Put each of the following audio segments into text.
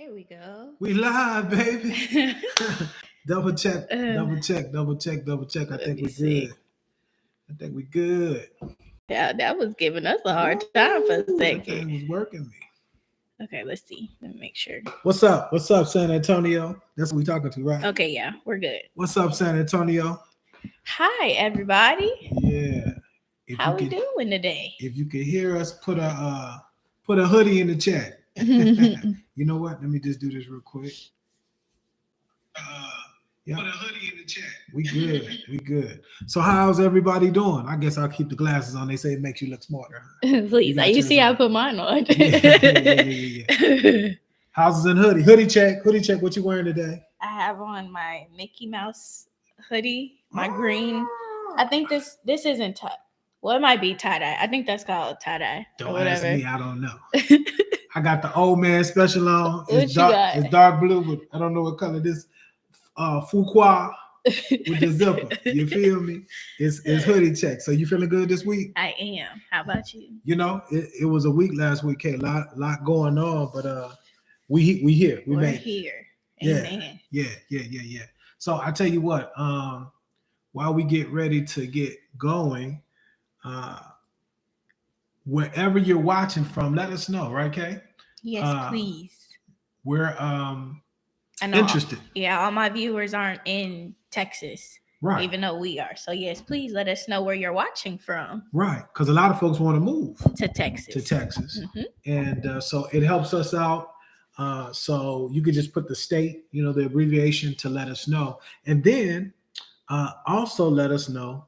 There we go. We live, baby. double check, Uh, double check, double check, double check. I Let think me we're see. good. I think we're good. That was giving us a hard time for a That second. thing was working me. Okay, let's see. Let me make sure. What's up? What's up, San Antonio? That's what we talking to, right? Okay, yeah, we're good. What's up, San Antonio? Hi, everybody. Yeah. If How you we could, doing today? if you could hear us, put a hoodie in the chat. You know what? Let me just do this real quick. Yeah. Put a hoodie in the chat. We good. We good. So how's everybody doing? I guess I'll keep the glasses on. They say it makes you look smarter. Please, you see, I put mine on. Yeah. Houses and hoodie. Hoodie check. Hoodie check. What you wearing today? I have on my Mickey Mouse hoodie, my green. I think this isn't tie. Well, it might be tie dye. I think that's called tie dye. Don't ask me. I don't know. I got the old man special on. It's What you dark. got? It's dark blue, but I don't know what color this. Fuqua with the zipper. You feel me? It's hoodie check. So you feeling good this week? I am. How about you? You know, it was a week last week. A lot going on, but we here. We're made here. it. Amen. Yeah. So I tell you what, while we get ready to get going, wherever you're watching from, let us know, right, Kay? Yes, please. We're interested. All my viewers aren't in Texas, right? Even though we are. So yes, please let us know where you're watching from. Right, because a lot of folks want to move to Texas. Mm-hmm. And so it helps us out. So you could just put the state, the abbreviation to let us know, and then also let us know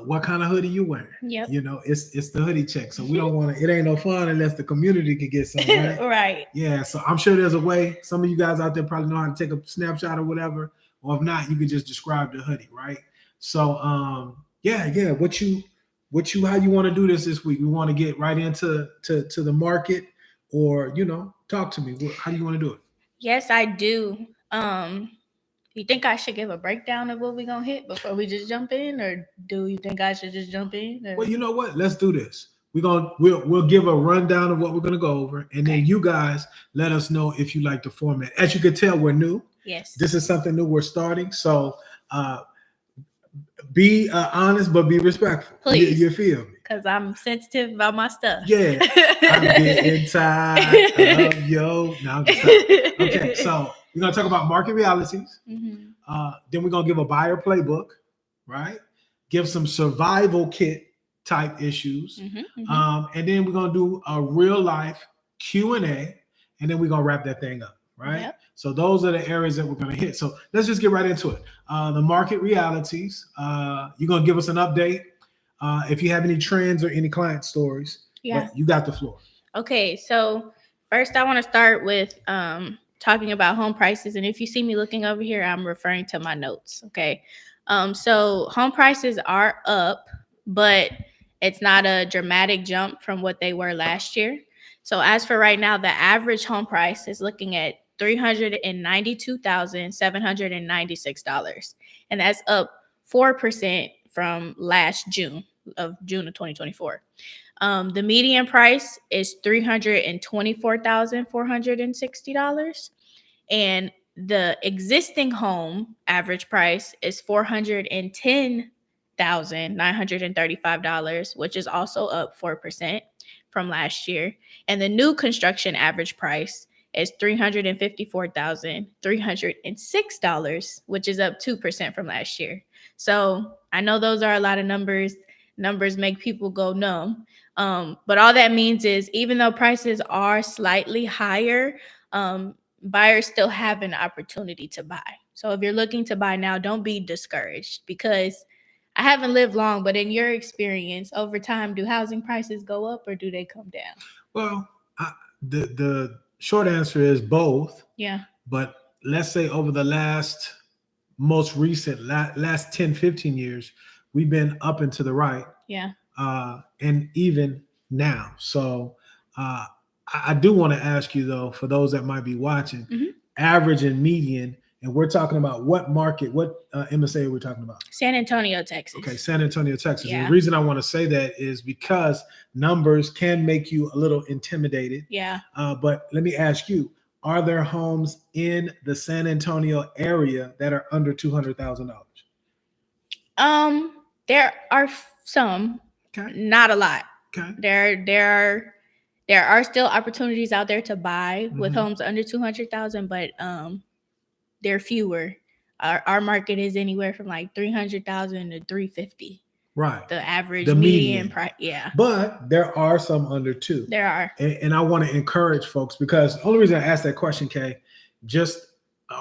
what kind of hoodie you wearing. Yep. It's the hoodie check. So we don't want to. It ain't no fun unless the community could get some. Right. Right. Yeah. So I'm sure there's a way. Some of you guys out there probably know how to take a snapshot or whatever. Or if not, you could just describe the hoodie, right? So yeah. How you want to do this week? We want to get right into to the market, or talk to me. How do you want to do it? Yes, I do. You think I should give a breakdown of what we're gonna hit before we just jump in, or do you think I should just jump in? Or? Well, you know what? Let's do this. We'll give a rundown of what we're gonna go over, and then you guys let us know if you like the format. As you can tell, we're new. Yes. This is something new we're starting. So be honest, but be respectful. Please. You feel me? Because I'm sensitive about my stuff. Yeah. I'm getting tired of yo. No, I'm just saying. Okay, so we're gonna talk about market realities. Mm-hmm. Then we're gonna give a buyer playbook, right? Give some survival kit type issues, and then we're gonna do a real life Q&A, and then we're gonna wrap that thing up, right? Yep. So those are the areas that we're gonna hit. So let's just get right into it. The market realities. You're gonna give us an update. If you have any trends or any client stories, but you got the floor. Okay, so first I want to start with talking about home prices, and if you see me looking over here, I'm referring to my notes. Okay, so home prices are up, but it's not a dramatic jump from what they were last year. So as for right now, the average home price is looking at $392,796, and that's up 4% from last June of 2024. The median price is $324,460, and the existing home average price is $410,935, which is also up 4% from last year. And the new construction average price is $354,306, which is up 2% from last year. So I know those are a lot of numbers. Numbers make people go numb. But all that means is even though prices are slightly higher, buyers still have an opportunity to buy. So if you're looking to buy now, don't be discouraged, because I haven't lived long, but in your experience over time, do housing prices go up or do they come down? Well, the short answer is both. Yeah. But let's say over the last 10, 15 years, we've been up and to the right. Yeah. And even now. So I do want to ask you, though, for those that might be watching, average and median, and we're talking about what market, what MSA are we talking about? San Antonio, Texas. Okay, San Antonio, Texas. Yeah. And the reason I want to say that is because numbers can make you a little intimidated. Yeah. But let me ask you, are there homes in the San Antonio area that are under $200,000? There are some, Okay. not a lot. Okay. There are still opportunities out there to buy with Mhm. homes under 200,000, but they're fewer. Our market is anywhere from like 300,000 to 350. Right. The average The median median. price, yeah. But there are some under two. There are. And I want to encourage folks, because the only reason I asked that question, Kay, just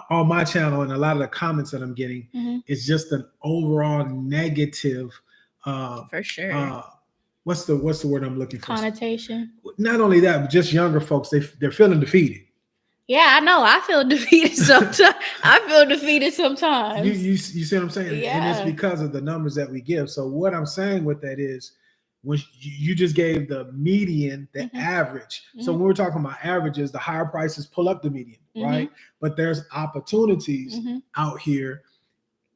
on my channel and a lot of the comments that I'm getting, is just an overall negative. For sure. What's the word I'm looking for? Connotation. Not only that, but just younger folks, they're feeling defeated. Yeah, I know. I feel defeated sometimes. I feel defeated sometimes. You see what I'm saying? Yeah. And it's because of the numbers that we give. So what I'm saying with that is, when you just gave the median, the average. So when we're talking about averages, the higher prices pull up the median, right? But there's opportunities out here,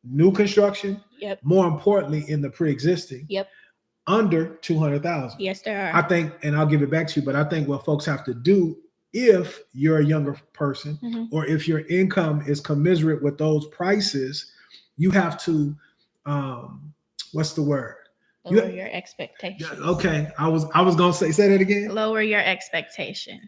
new construction, more importantly in the pre-existing, under 200,000. Yes, there are. I think, and I'll give it back to you, but I think what folks have to do, if you're a younger person or if your income is commensurate with those prices, you have to, what's the word? Lower your expectations. Okay, I was gonna say that again. Lower your expectations.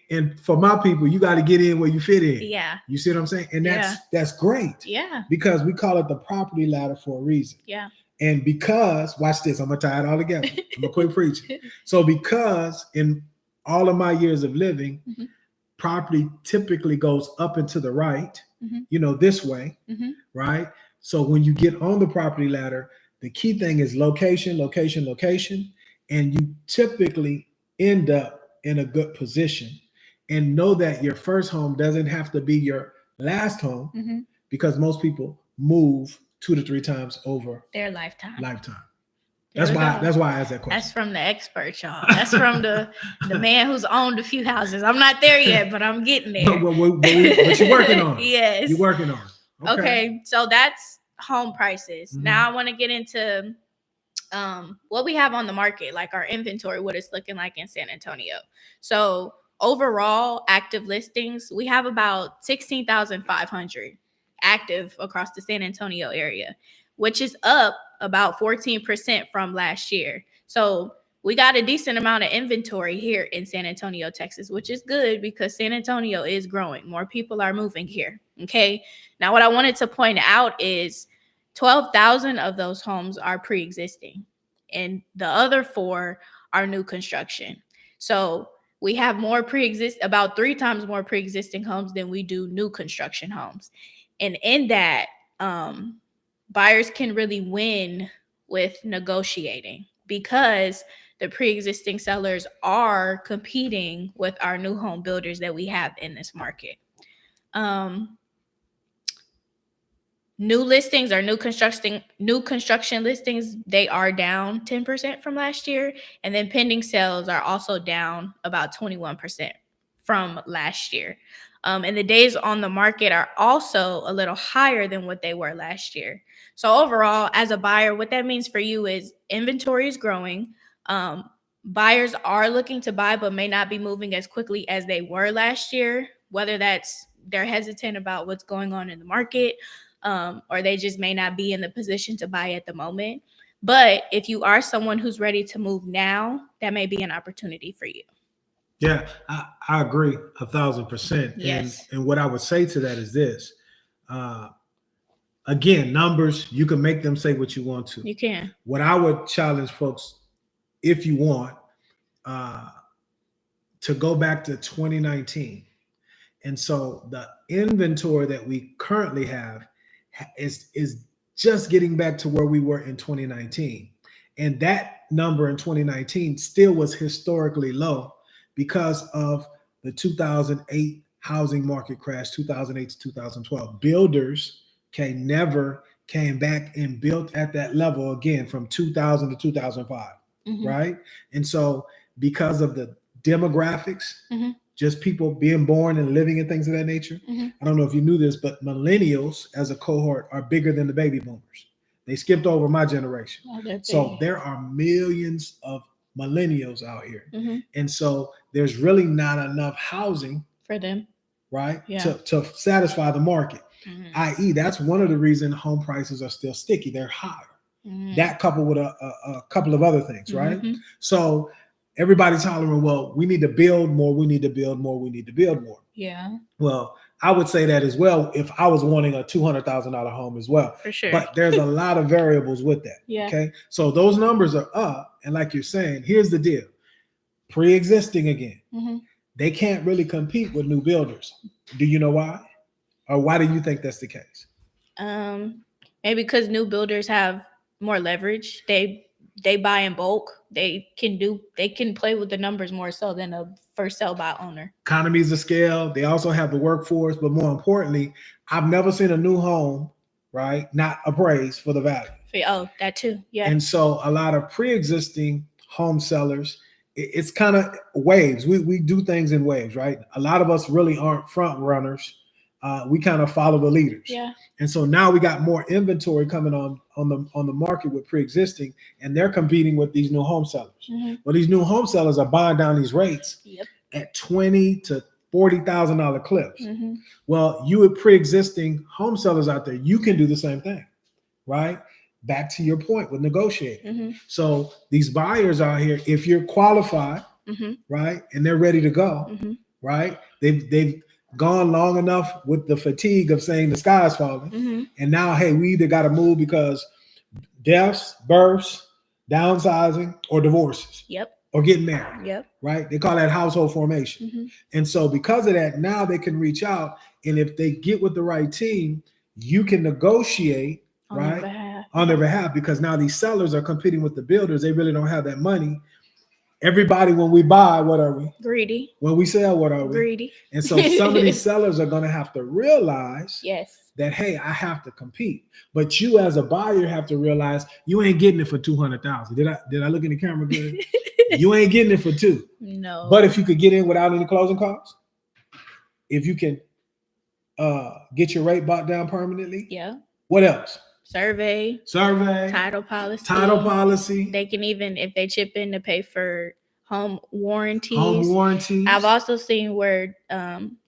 And for my people, you got to get in where you fit in. Yeah. You see what I'm saying? And that's great. Yeah. Because we call it the property ladder for a reason. Yeah. And because, watch this, I'm gonna tie it all together. I'm gonna quit preaching. So because in all of my years of living, property typically goes up and to the right, this way, right? So when you get on the property ladder, the key thing is location, location, location, and you typically end up in a good position. And know that your first home doesn't have to be your last home, because most people move 2 to 3 times over their lifetime. That's why I asked that question. That's from the expert, y'all. That's from the man who's owned a few houses. I'm not there yet, but I'm getting there. But you're working on it. Yes. You're working on it. Okay, so that's home prices. Now I want to get into what we have on the market, like our inventory, what it's looking like in San Antonio. So overall active listings, we have about 16,500 active across the San Antonio area, which is up about 14% from last year. So we got a decent amount of inventory here in San Antonio, Texas, which is good because San Antonio is growing. More people are moving here. Okay. Now, what I wanted to point out is 12,000 of those homes are pre-existing, and the other 4 are new construction. So we have about 3 times more pre-existing homes than we do new construction homes. And in that, buyers can really win with negotiating because the pre-existing sellers are competing with our new home builders that we have in this market. New listings or new construction listings, they are down 10% from last year. And then pending sales are also down about 21% from last year. And the days on the market are also a little higher than what they were last year. So overall, as a buyer, what that means for you is inventory is growing. Buyers are looking to buy, but may not be moving as quickly as they were last year, whether that's they're hesitant about what's going on in the market, or they just may not be in the position to buy at the moment. But if you are someone who's ready to move now, that may be an opportunity for you. Yeah, I agree 1,000%. Yes. And what I would say to that is this. Again, numbers, you can make them say what you want to. You can. What I would challenge folks, if you want, to go back to 2019. And so the inventory that we currently have is just getting back to where we were in 2019. And that number in 2019 still was historically low because of the 2008 housing market crash, 2008 to 2012. Builders never came back and built at that level again from 2000 to 2005, right? And so because of the demographics, just people being born and living and things of that nature. I don't know if you knew this, but millennials as a cohort are bigger than the baby boomers. They skipped over my generation. So there are millions of millennials out here. And so there's really not enough housing for them. right? Yeah. To satisfy the market. Mhm. I.e., that's one of the reasons home prices are still sticky. They're higher. Mhm. That coupled with a couple of other things, right? Mhm. So everybody's hollering, well, we need to build more, we need to build more, we need to build more. Yeah, Well, I would say that as well if I was wanting a $200,000 home as well. for sure. But there's a lot of variables with that. Yeah. Okay. So those numbers are up. And like you're saying, here's the deal: pre existing again, Mhm. they can't really compete with new builders. Do you know why? Or why do you think that's the case? Um, Maybe because new builders have more leverage. They buy in bulk. They can play with the numbers more so than a first sell by owner. Economies of scale. They also have the workforce. But more importantly, I've never seen a new home, right, not appraised for the value. Oh, that too. Yeah. And so a lot of pre-existing home sellers, it's kind of waves. We do things in waves, right? A lot of us really aren't front runners. We kind of follow the leaders. Yeah. And so now we got more inventory coming on the market with pre-existing, and they're competing with these new home sellers. Mhm. Well, these new home sellers are buying down these rates Yep. at $20,000 to $40,000 clips. Mhm. Well, you with pre-existing home sellers out there, you can do the same thing, right? Back to your point with negotiating. Mhm. So these buyers out here, if you're qualified, Mhm. right, and they're ready to go, Mhm. right, they've gone long enough with the fatigue of saying the sky's falling, Mhm. and now, hey, we either got to move because deaths, births, downsizing, or divorces, Yep. or getting married, Yep. right? They call that household formation. Mhm. And so because of that, now they can reach out, and if they get with the right team, you can negotiate, On their right, behalf. on their behalf, because now these sellers are competing with the builders. They really don't have that money. Everybody, when we buy, what are we? Greedy. When we sell, what are we? Greedy. And so some of these sellers are going to have to realize Yes. that, hey, I have to compete. But you as a buyer have to realize you ain't getting it for 200,000. Did I look in the camera good? You ain't getting it for two. No. But if you could get in without any closing costs, if you can get your rate bought down permanently, Yeah. what else? Survey. Title policy. Title policy. They can even, if they chip in to pay for home warranties. Home warranties. I've also seen where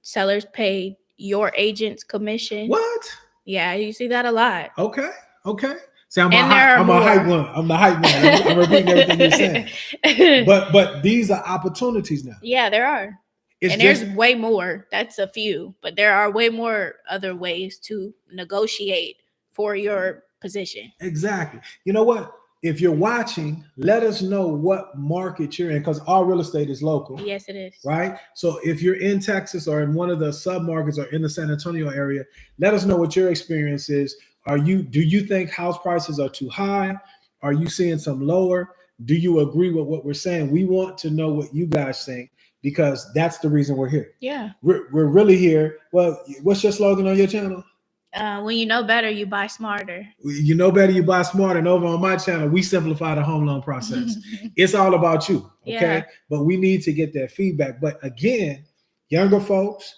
sellers pay your agent's commission. What? Yeah, you see that a lot. Okay. See, I'm And a there are I'm a more. hype one. I'm the hype man. I'm repeating everything you're saying. But these are opportunities now. Yeah, there are. It's and just, there's way more. That's a few, but there are way more other ways to negotiate for your position. exactly. You know what? If you're watching, let us know what market you're in, because our real estate is local. Yes, it is. Right? So if you're in Texas or in one of the submarkets or in the San Antonio area, let us know what your experience is. Do you think house prices are too high? Are you seeing some lower? Do you agree with what we're saying? We want to know what you guys think, because that's the reason we're here. Yeah. We're really here. Well, what's your slogan on your channel? When you know better, you buy smarter. You know better, you buy smarter. And over on my channel, we simplify the home loan process. It's all about you, okay? Yeah. But we need to get that feedback. But again, younger folks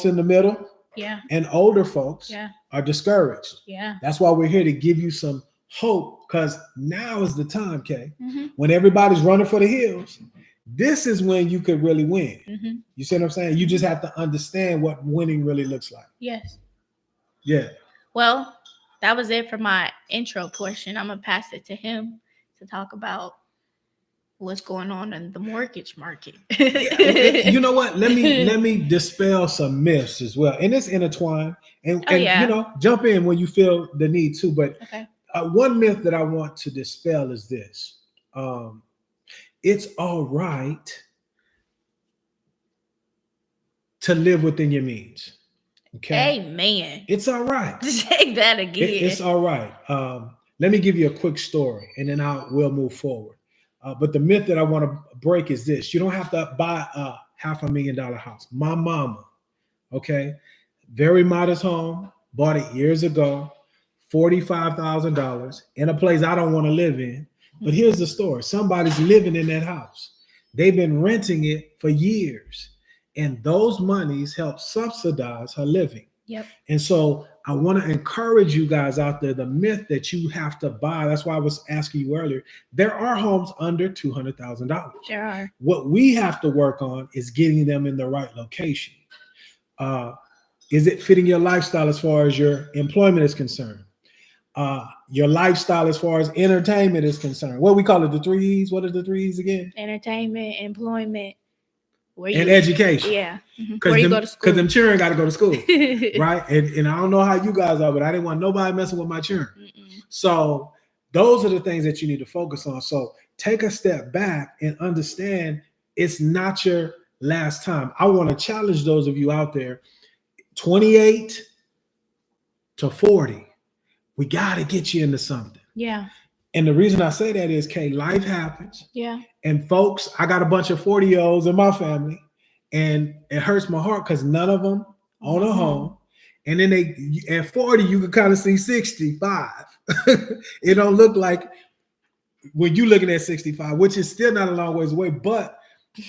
in the middle, Yeah. and older folks Yeah. are discouraged. Yeah. That's why we're here to give you some hope, because now is the time, Kay. Mm-hmm. When everybody's running for the hills, this is when you could really win. Mm-hmm. You see what I'm saying? You just have to understand what winning really looks like. Yes. Yeah. Well, that was it for my intro portion. I'm gonna pass it to him to talk about what's going on in the mortgage market. You know what? Let me dispel some myths as well, and it's intertwined. And yeah. You know, jump in when you feel the need to. But Okay. One myth that I want to dispel is this: it's all right to live within your means. Okay. Amen. It's all right. Say that again. It's all right. Let me give you a quick story, and then we'll move forward. But the myth that I want to break is this: you don't have to buy a $500,000 house. My mama, okay, very modest home, bought it years ago, $45,000 in a place I don't want to live in. But here's the story: somebody's living in that house. They've been renting it for years, and those monies help subsidize her living. Yep. And so I want to encourage you guys out there, the myth that you have to buy. That's why I was asking you earlier. There are homes under $200,000. There are. What we have to work on is getting them in the right location. Uh, is it fitting your lifestyle as far as your employment is concerned? Your lifestyle as far as entertainment is concerned. What we call it, the three E's. What are the three E's again? Entertainment, employment, where And you, education. yeah, Because where you go to school. them children got to go to school, right? And I don't know how you guys are, but I didn't want nobody messing with my children. So those are the things that you need to focus on. So take a step back and understand it's not your last time. I want to challenge those of you out there, 28 to 40. We got to get you into something. Yeah. And the reason I say that is, Kay, life happens. Yeah. And folks, I got a bunch of 40-year-olds in my family, and it hurts my heart because none of them own a home. And then they, at 40, you can kind of see 65. It don't look like when you looking at 65, which is still not a long ways away, but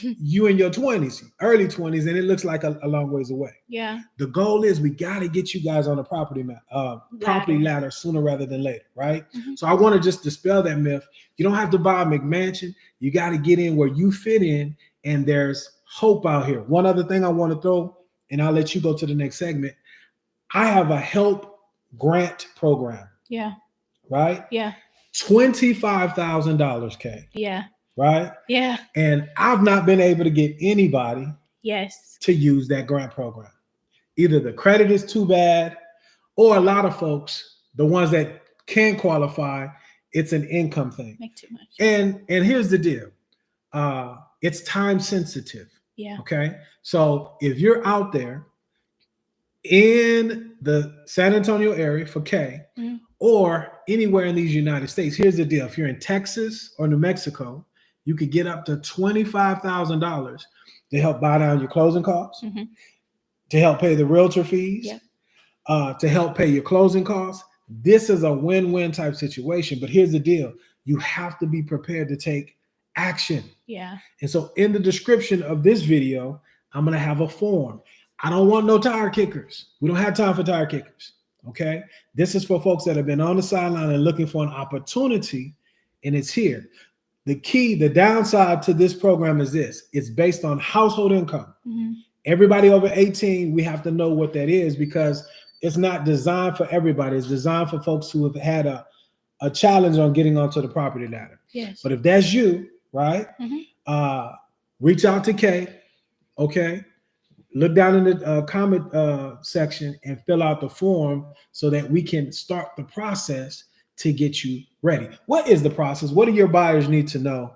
you in your 20s, early 20s, and it looks like a long ways away. Yeah. The goal is we got to get you guys on the property ladder sooner rather than later, right? So I want to just dispel that myth. You don't have to buy a McMansion. You got to get in where you fit in, and there's hope out here. One other thing I want to throw, and I'll let you go to the next segment. I have a help grant program. Yeah. Right? Yeah. $25,000, Kay. Yeah. Right? Yeah. And I've not been able to get anybody to use that grant program. Either the credit is too bad, or a lot of folks, the ones that can qualify, it's an income thing. Make too much. And here's the deal. It's time sensitive. Yeah. Okay. So if you're out there in the San Antonio area for Kay, or anywhere in these United States, here's the deal. If you're in Texas or New Mexico, you could get up to $25,000 to help buy down your closing costs, to help pay the realtor fees, to help pay your closing costs. This is a win-win type situation. But here's the deal. You have to be prepared to take action. Yeah. And so in the description of this video, I'm going to have a form. I don't want no tire kickers. We don't have time for tire kickers. Okay. This is for folks that have been on the sideline and looking for an opportunity, and it's here. The downside to this program is this. It's based on household income. Everybody over 18, we have to know what that is, because it's not designed for everybody. It's designed for folks who have had a challenge on getting onto the property ladder. Yes. But if that's you, right, reach out to Kay, okay? Look down in the comment section and fill out the form so that we can start the process to get you ready. What is the process? What do your buyers need to know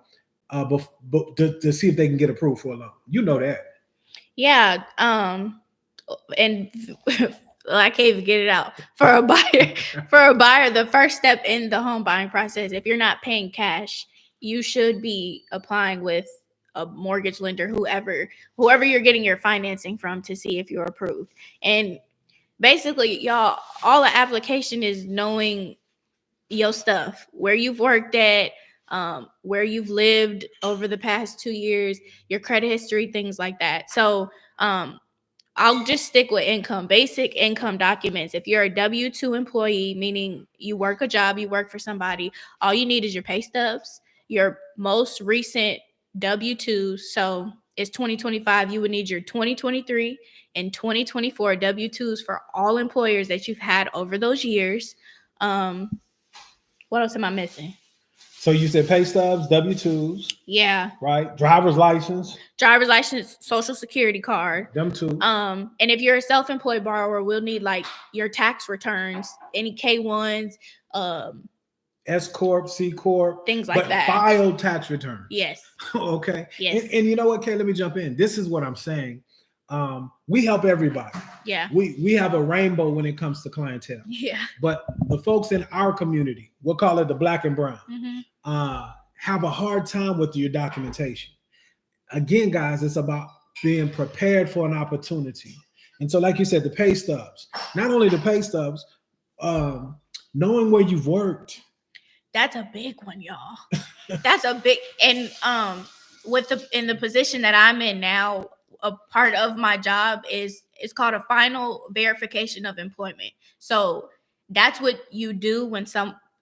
to see if they can get approved for a loan? You know that. Yeah. And I can't even get it out. For a buyer, the first step in the home buying process, if you're not paying cash, you should be applying with a mortgage lender, whoever you're getting your financing from, to see if you're approved. And basically, y'all, all the application is knowing your stuff, where you've worked at, where you've lived over the past 2 years, your credit history, things like that. So I'll just stick with basic income documents. If you're a W-2 employee, meaning you work a job, you work for somebody, all you need is your pay stubs, your most recent W-2s. So it's 2025. You would need your 2023 and 2024 W-2s for all employers that you've had over those years. What else am I missing? So you said pay stubs, W-2s. Yeah. Right. Driver's license, social security card. Them too. And if you're a self-employed borrower, we'll need like your tax returns, any K-1s, S Corp, C Corp, things like that. Filed tax returns. Yes. Okay. Yes. And you know what, Kay, let me jump in. This is what I'm saying. We help everybody. Yeah. We have a rainbow when it comes to clientele. Yeah. But the folks in our community, we'll call it the black and brown, have a hard time with your documentation. Again, guys, it's about being prepared for an opportunity. And so, like you said, the pay stubs, not only the pay stubs, knowing where you've worked. That's a big one, y'all. That's a big, and in the position that I'm in now, a part of my job is called a final verification of employment. So that's what you do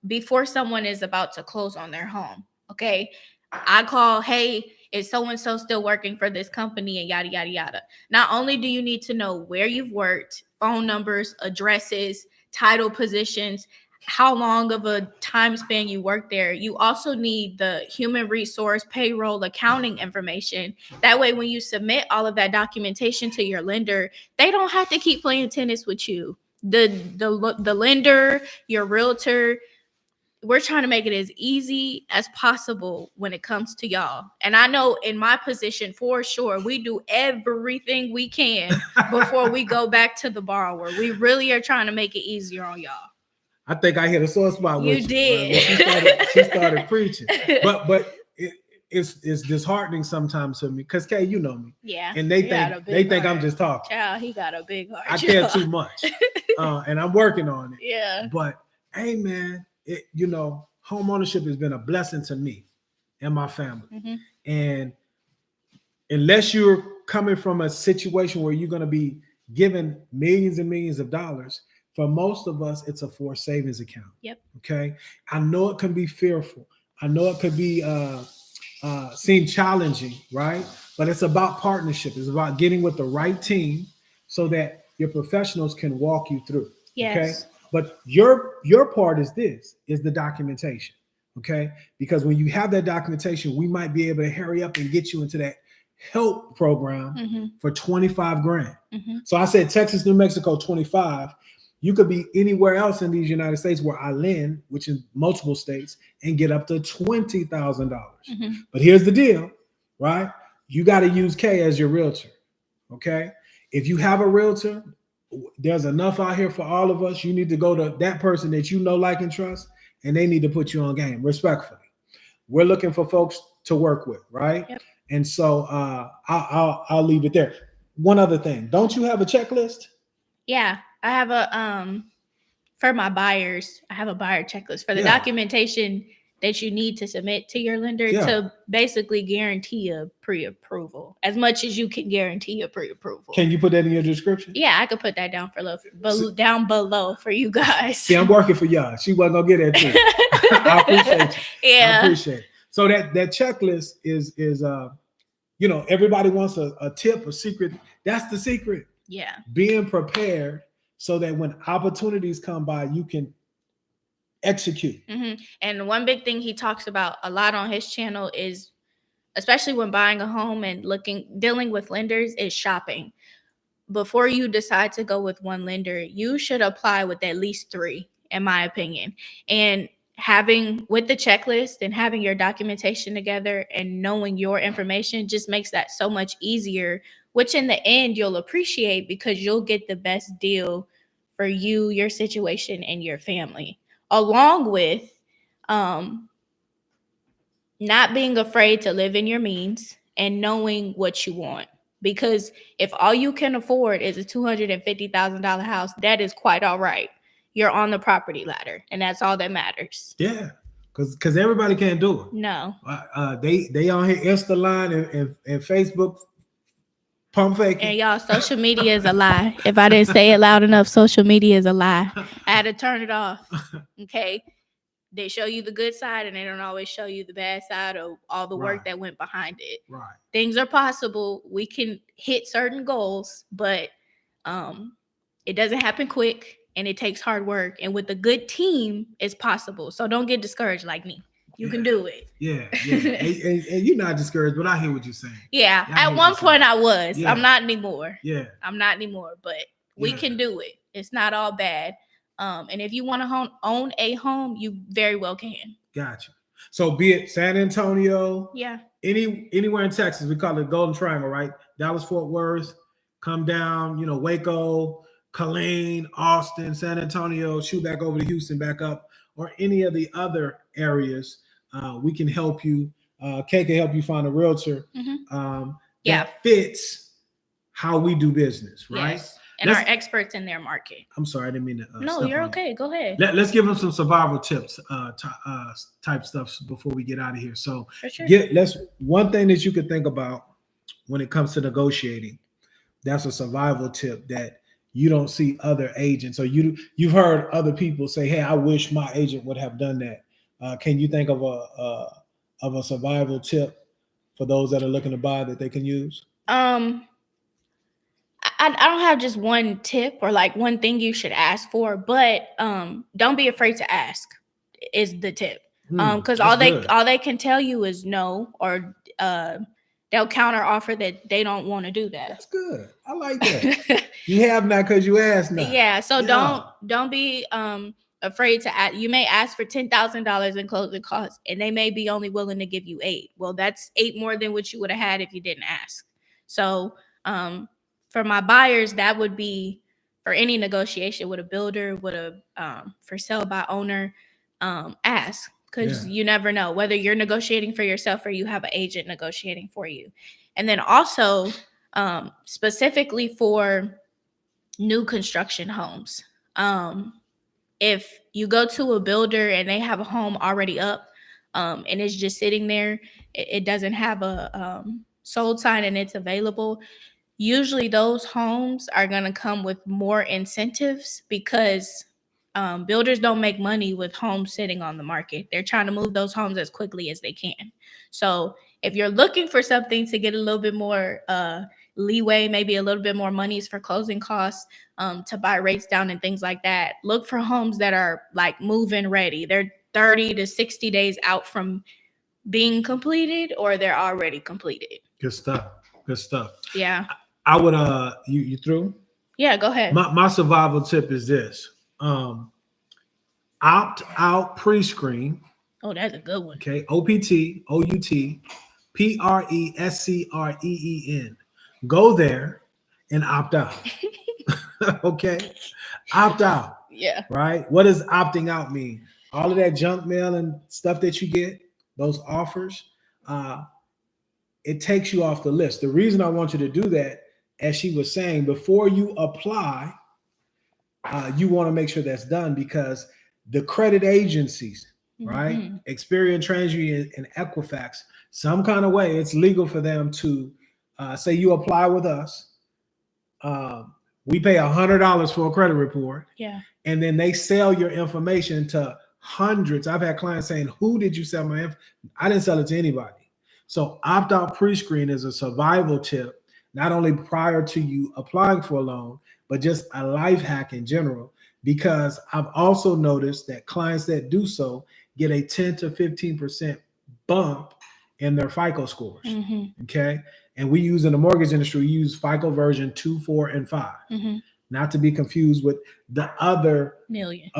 before someone is about to close on their home. Okay. I call, hey, is so and so still working for this company, and yada yada yada. Not only do you need to know where you've worked, phone numbers, addresses, title, positions, how long of a time span you work there, you also need the human resource, payroll, accounting information. That way, when you submit all of that documentation to your lender, they don't have to keep playing tennis with you. The lender, your realtor, we're trying to make it as easy as possible when it comes to y'all. And I know in my position, for sure, we do everything we can before we go back to the borrower. We really are trying to make it easier on y'all. I think I hit a sore spot You with you. did. When she started preaching. But it's disheartening sometimes to me because Kay, you know me. Yeah. And they think I'm just talking. Child, he got a big heart. I care too much. And I'm working on it. Yeah. But hey man, home ownership has been a blessing to me and my family. Mm-hmm. And unless you're coming from a situation where you're going to be given millions and millions of dollars, for most of us, it's a forced savings account. Yep. Okay. I know it can be fearful. I know it could be seem challenging, right? But it's about partnership. It's about getting with the right team so that your professionals can walk you through. Yes. Okay. But your part is the documentation. Okay. Because when you have that documentation, we might be able to hurry up and get you into that help program for 25 grand. Mm-hmm. So I said Texas, New Mexico, 25. You could be anywhere else in these United States where I lend, which is multiple states, and get up to $20,000. Mm-hmm. But here's the deal, right? You got to use Kay as your realtor. Okay. If you have a realtor, there's enough out here for all of us. You need to go to that person that you know, like, and trust, and they need to put you on game respectfully. We're looking for folks to work with, right? Yep. And so I'll leave it there. One other thing, don't you have a checklist? Yeah, I have a for my buyers. I have a buyer checklist for the documentation that you need to submit to your lender to basically guarantee a pre-approval, as much as you can guarantee a pre-approval. Can you put that in your description? Yeah, I could put that down down below for you guys. See, I'm working for y'all. She wasn't gonna get that too. I appreciate you. Yeah, I appreciate it. So that checklist is everybody wants a tip, a secret. That's the secret. Yeah, being prepared so that when opportunities come by, you can execute. Mm-hmm. And one big thing he talks about a lot on his channel is, especially when buying a home and dealing with lenders, is shopping. Before you decide to go with one lender, you should apply with at least 3, in my opinion. And having with the checklist and having your documentation together and knowing your information just makes that so much easier, which in the end you'll appreciate because you'll get the best deal for you, your situation, and your family. Along with not being afraid to live in your means and knowing what you want. Because if all you can afford is a $250,000 house, that is quite all right. You're on the property ladder, and that's all that matters. Yeah, because everybody can't do it. No. They on here Insta line and Facebook pump faking. And y'all, social media is a lie. If I didn't say it loud enough, social media is a lie. I had to turn it off. Okay. They show you the good side and they don't always show you the bad side of all the work that went behind it. Right. Things are possible. We can hit certain goals, but it doesn't happen quick and it takes hard work. And with a good team, it's possible. So don't get discouraged like me. You can do it. Yeah. and you're not discouraged, but I hear what you're saying. Yeah. At one point I was. Yeah. I'm not anymore. Yeah. I'm not anymore, but we can do it. It's not all bad. And if you want to own a home, you very well can. Gotcha. So be it San Antonio, anywhere in Texas, we call it Golden Triangle, right? Dallas, Fort Worth, come down, Waco, Killeen, Austin, San Antonio, shoot back over to Houston, back up, or any of the other areas. We can help you. Kay can help you find a realtor that fits how we do business, right? Yes. And are experts in their market. I'm sorry, I didn't mean to. No, you're okay. Go ahead. Let's give them some survival tips, type stuff before we get out of here. So, for sure. One thing that you could think about when it comes to negotiating. That's a survival tip that you don't see other agents, or you've heard other people say, "Hey, I wish my agent would have done that." Can you think of a survival tip for those that are looking to buy that they can use? I don't have just one tip or like one thing you should ask for, but don't be afraid to ask is the tip. Because That's good. all they can tell you is no, or they'll counter offer that they don't want to do that. That's good. I like that. You have not because you asked not. Yeah, so Yeah. don't be afraid to ask. You may ask for $10,000 in closing costs, and they may be only willing to give you 8. Well, that's 8 more than what you would have had if you didn't ask. So for my buyers, that would be for any negotiation with a builder, with a for sale by owner, ask, because you never know whether you're negotiating for yourself or you have an agent negotiating for you. And then also specifically for new construction homes. If you go to a builder and they have a home already up and it's just sitting there, it doesn't have a sold sign and it's available, usually those homes are going to come with more incentives because builders don't make money with homes sitting on the market. They're trying to move those homes as quickly as they can. So if you're looking for something to get a little bit more leeway, maybe a little bit more monies for closing costs, to buy rates down and things like that, look for homes that are like move-in ready. They're 30 to 60 days out from being completed, or they're already completed. Good stuff. Good stuff. Yeah. I would you through? Yeah, go ahead. My survival tip is this. Opt out pre-screen. Oh, that's a good one. Okay. OPTOUTPRESCREEN. Go there and opt out. Okay. Opt out. Yeah. Right? What does opting out mean? All of that junk mail and stuff that you get, those offers, it takes you off the list. The reason I want you to do that, as she was saying, before you apply, you want to make sure that's done because the credit agencies, right? Experian, TransUnion, and Equifax, some kind of way, it's legal for them to say you apply with us. We pay $100 for a credit report. Yeah. And then they sell your information to hundreds. I've had clients saying, who did you sell my info? I didn't sell it to anybody. So opt-out pre-screen is a survival tip, not only prior to you applying for a loan, but just a life hack in general, because I've also noticed that clients that do so get a 10 to 15% bump in their FICO scores. Okay. And we use in the mortgage industry, we use FICO version 2, 4, and 5. Not to be confused with the other million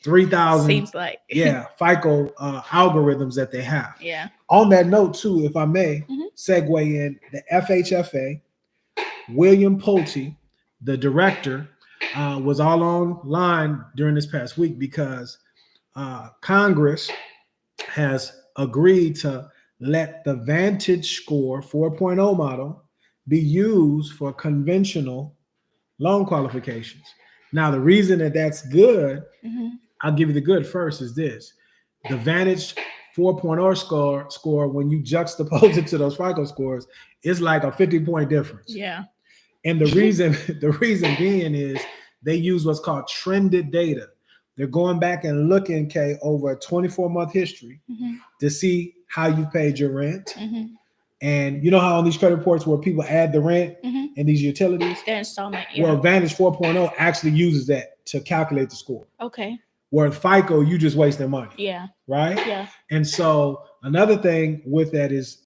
3,000 seems like FICO algorithms that they have. Yeah. On that note, too, if I may segue in, the FHFA, William Pulte, the director, was all online during this past week because Congress has agreed to let the Vantage Score 4.0 model be used for conventional loan qualifications. Now, the reason that that's good, I'll give you the good first, is this. The Vantage 4.0 score, when you juxtapose it to those FICO scores, is like a 50-point difference. Yeah. And the reason being is they use what's called trended data. They're going back and looking, over a 24-month history to see how you paid your rent. And you know how on these credit reports where people add the rent and these utilities? The installment, yeah. Well, Vantage 4.0 actually uses that to calculate the score. Okay. Where FICO, you just wasting money. Yeah. Right? Yeah. And so another thing with that is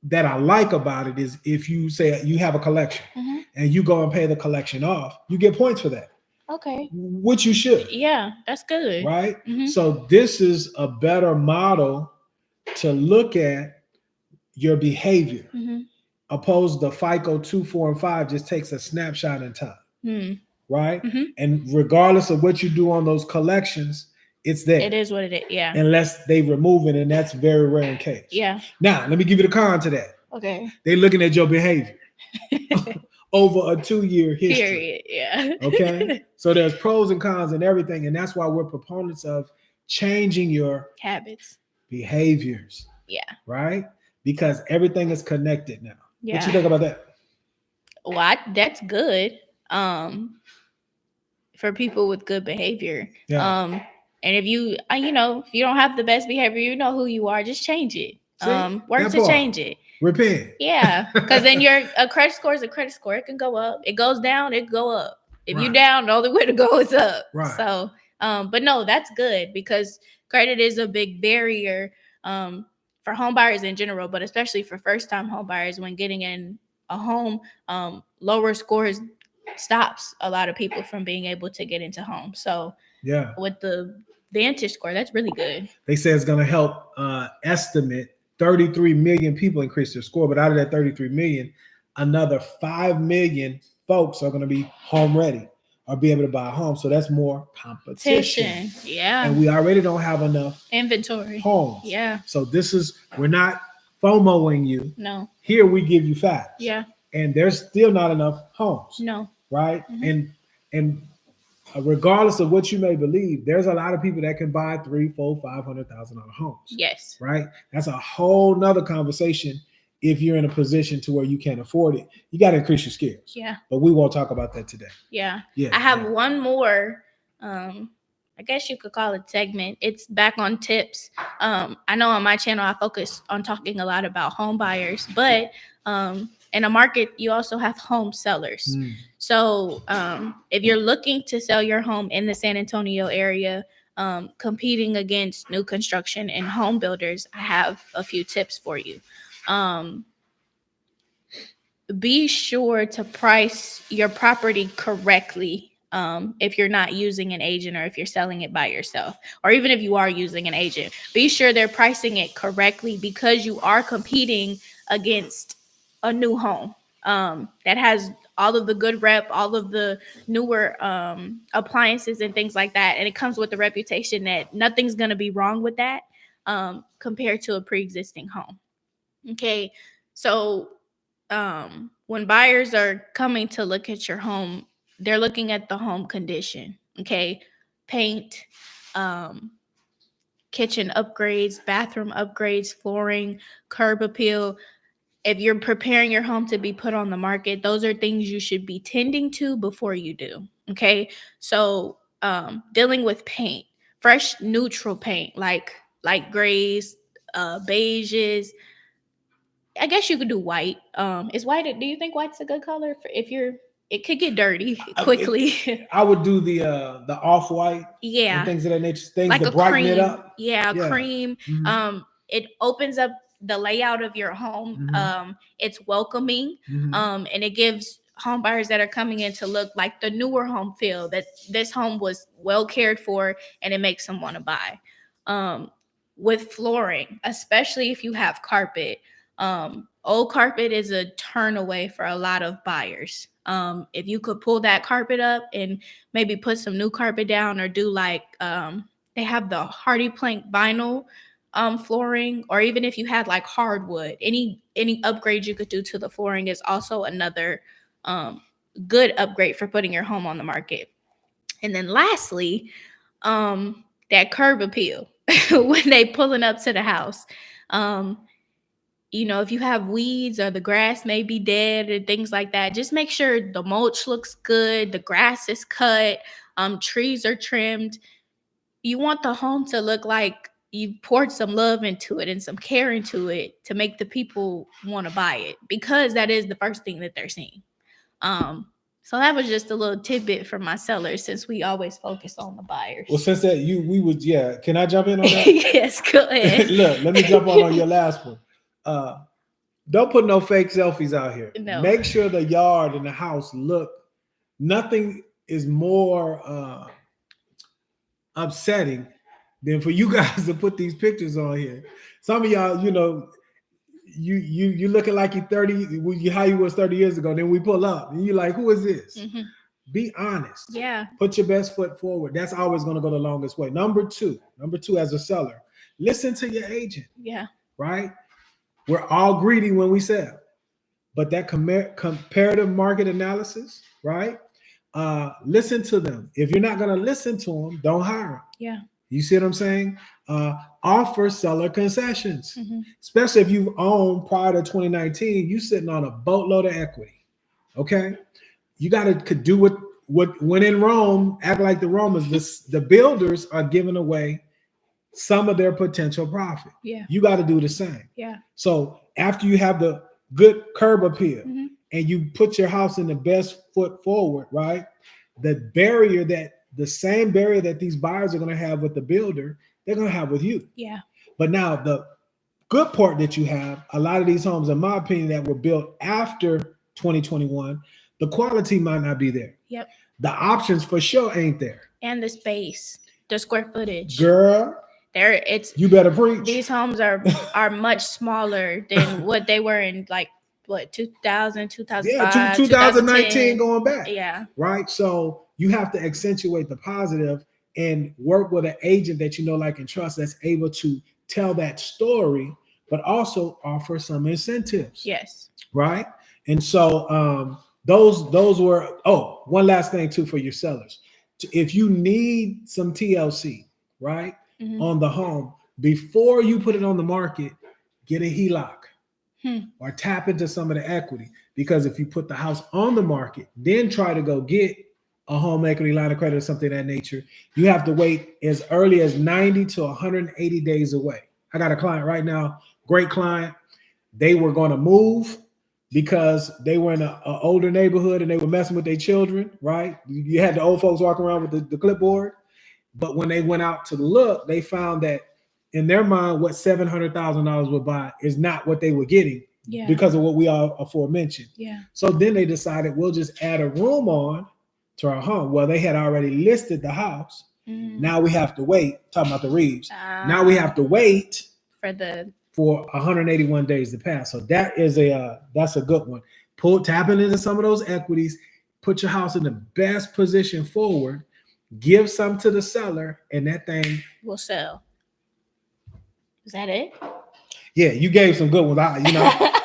that I like about it is if you say you have a collection and you go and pay the collection off, you get points for that. Okay. Which you should. Yeah, that's good. Right? So this is a better model to look at your behavior. Opposed to FICO 2, 4, and 5 just takes a snapshot in time. Right? And regardless of what you do on those collections, it's there. It is what it is, yeah. Unless they remove it, and that's very rare in case. Yeah. Now, let me give you the con to that. Okay. They're looking at your behavior over a 2-year history. Period, yeah. Okay? So there's pros and cons and everything, and that's why we're proponents of changing your habits, behaviors. Yeah. Right? Because everything is connected now. Yeah. What you think about that? Well, that's good. For people with good behavior. Yeah. And if you don't have the best behavior, you know who you are, just change it. See Work that to part. change it. Repent. Yeah, because then your a credit score is a credit score. It can go up. It goes down. It can go up. If you Right. down, the only way to go is up. Right. So, but no, that's good because credit is a big barrier for home buyers in general, but especially for first time home buyers when getting in a home. Lower scores stops a lot of people from being able to get into homes. So, Yeah. with the Vantage score, that's really good. They say it's going to help estimate 33 million people increase their score, but out of that 33 million, another 5 million folks are going to be home ready or be able to buy a home. So that's more competition. Yeah. And we already don't have enough Inventory. homes. Yeah. So we're not FOMOing you. No. Here we give you facts. Yeah. And there's still not enough homes. No. Right? And regardless of what you may believe, there's a lot of people that can buy $300,000, $400,000, $500,000 homes. Yes. Right? That's a whole nother conversation. If you're in a position to where you can't afford it, you got to increase your skills. Yeah. But we won't talk about that today. Yeah. I have one more. I guess you could call it segment. It's back on tips. I know on my channel I focus on talking a lot about home buyers, but in a market you also have home sellers. So if you're looking to sell your home in the San Antonio area, competing against new construction and home builders, I have a few tips for you. Be sure to price your property correctly if you're not using an agent or if you're selling it by yourself, or even if you are using an agent. Be sure they're pricing it correctly because you are competing against a new home that has all of the good rep, all of the newer appliances and things like that. And it comes with the reputation that nothing's going to be wrong with that compared to a pre-existing home. Okay, so when buyers are coming to look at your home, they're looking at the home condition. Okay, paint, kitchen upgrades, bathroom upgrades, flooring, curb appeal. If you're preparing your home to be put on the market, those are things you should be tending to before you do. Okay, so dealing with paint, fresh neutral paint like light grays, beiges. I guess you could do white. Is white? Do you think white's a good color for if you're? It could get dirty quickly. I would do the off white, Yeah, and things of that nature, things like to a brighten cream. it up. Yeah, cream. It opens up the layout of your home. It's welcoming. And it gives home buyers that are coming in to look like the newer home feel that this home was well cared for, and it makes them want to buy. With flooring, especially if you have carpet. Old carpet is a turn away for a lot of buyers. If you could pull that carpet up and maybe put some new carpet down, or do like they have the hardy plank vinyl flooring, or even if you had like hardwood, any upgrade you could do to the flooring is also another good upgrade for putting your home on the market. And then lastly, that curb appeal when they pulling up to the house. If you have weeds or the grass may be dead or things like that, just make sure the mulch looks good, the grass is cut, trees are trimmed. You want the home to look like you poured some love into it and some care into it to make the people want to buy it, because that is the first thing that they're seeing. So that was just a little tidbit for my sellers, since we always focus on the buyers. Well, since that can I jump in on that? Yes, go ahead. Look, let me jump on your last one. Don't put no fake selfies out here. No. Make sure the yard and the house look. Nothing is more upsetting than for you guys to put these pictures on here. Some of y'all, you looking like you're 30, how you was 30 years ago. Then we pull up and you're like, who is this? Be honest. Yeah. Put your best foot forward. That's always going to go the longest way. Number two, as a seller, listen to your agent. Yeah. Right? We're all greedy when we sell, but that comparative market analysis, right? Listen to them. If you're not going to listen to them, don't hire them. Yeah. You see what I'm saying? Offer seller concessions, especially if you've owned prior to 2019. You sitting on a boatload of equity. Okay, you got to do what when in Rome, act like the Romans. The builders are giving away some of their potential profit. Yeah. You got to do the same. Yeah. So after you have the good curb appeal Mm-hmm. and you put your house in the best foot forward, right? The same barrier that these buyers are going to have with the builder, they're going to have with you. Yeah. But now the good part that you have, a lot of these homes, in my opinion, that were built after 2021, the quality might not be there. Yep. The options for sure ain't there. And the space, the square footage. Girl, you better preach. These homes are much smaller than what they were in, like, what, 2000, 2005, yeah, 2019 going back. Yeah. Right? So you have to accentuate the positive and work with an agent that you know, like, and trust, that's able to tell that story, but also offer some incentives. Yes. Right? And so those were, one last thing too for your sellers. If you need some TLC, right, on the home, before you put it on the market, get a HELOC or tap into some of the equity. Because if you put the house on the market, then try to go get a home equity line of credit or something of that nature, you have to wait as early as 90 to 180 days away. I got a client right now, great client. They were going to move because they were in an older neighborhood and they were messing with their children, right? You had the old folks walking around with the clipboard. But when they went out to look, they found that in their mind, what $700,000 would buy is not what they were getting because of what we all aforementioned. Yeah. So then they decided, we'll just add a room on to our home. Well, they had already listed the house. Now we have to wait. Talking about the Reeves. Now we have to wait for 181 days to pass. So that's a good one. Tapping into some of those equities, put your house in the best position forward, give some to the seller, and that thing will sell. Is that it? Yeah, you gave some good ones.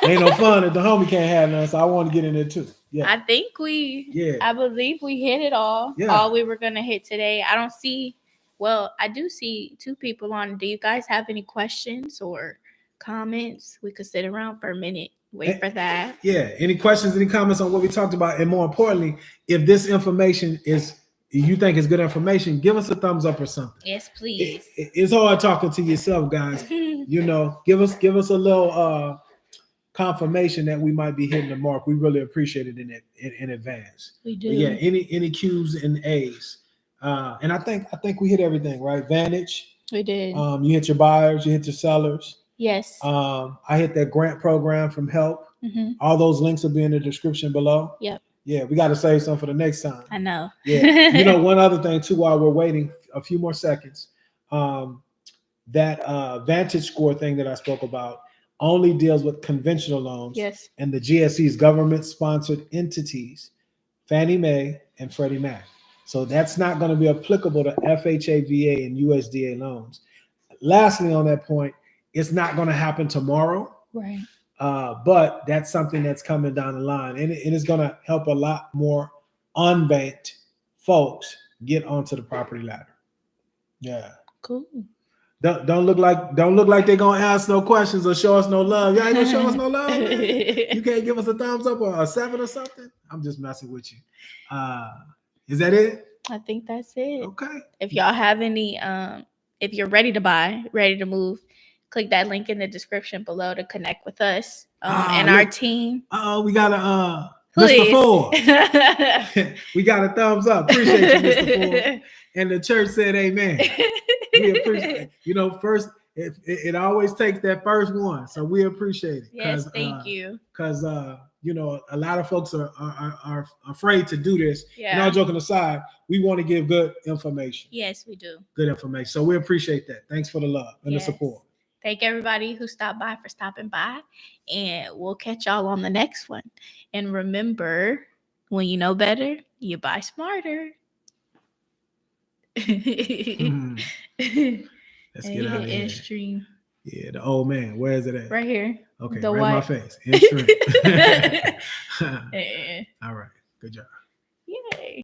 Ain't no fun if the homie can't have none, so I want to get in there too. Yeah, I think I believe we hit it all. Yeah. All we were gonna hit today. I do see two people on. Do you guys have any questions or comments? We could sit around for a minute, wait for that. Yeah, any questions, any comments on what we talked about, and more importantly, if this information you think is good information, give us a thumbs up or something. Yes, please. It's hard talking to yourself, guys. Give us a little confirmation that we might be hitting the mark. We really appreciate it in advance. We do. But yeah, any Q's and A's, and I think we hit everything, right? Vantage. We did. You hit your buyers, you hit your sellers. Yes. I hit that grant program from Help. All those links will be in the description below. Yep. Yeah, we got to save some for the next time. I know. Yeah. One other thing too, while we're waiting a few more seconds, that Vantage score thing that I spoke about only deals with conventional loans. Yes. And the GSEs, government-sponsored entities, Fannie Mae and Freddie Mac. So that's not going to be applicable to FHA, VA, and USDA loans. Lastly, on that point, it's not going to happen tomorrow. Right. But that's something that's coming down the line, and it's going to help a lot more unbanked folks get onto the property ladder. Yeah. Cool. Don't look like they're gonna ask no questions or show us no love. Y'all ain't gonna show us no love, man. You can't give us a thumbs up or a 7 or something. I'm just messing with you. Is that it? I think that's it. Okay. If y'all have any, if you're ready to buy, ready to move, click that link in the description below to connect with us and our team. We got a Mr. Ford. We got a thumbs up. Appreciate you, Mr. Ford. And the church said amen. We appreciate it. First, it always takes that first one. So we appreciate it. Yes, thank you. Because a lot of folks are afraid to do this. Yeah. And all joking aside, we want to give good information. Yes, we do. Good information. So we appreciate that. Thanks for the love and the support. Thank everybody who stopped by for stopping by. And we'll catch y'all on the next one. And remember, when you know better, you buy smarter. Let's get out of here. Stream. Yeah, the old man. Where is it at? Right here. Okay, right in my face. In stream. All right. Good job. Yay.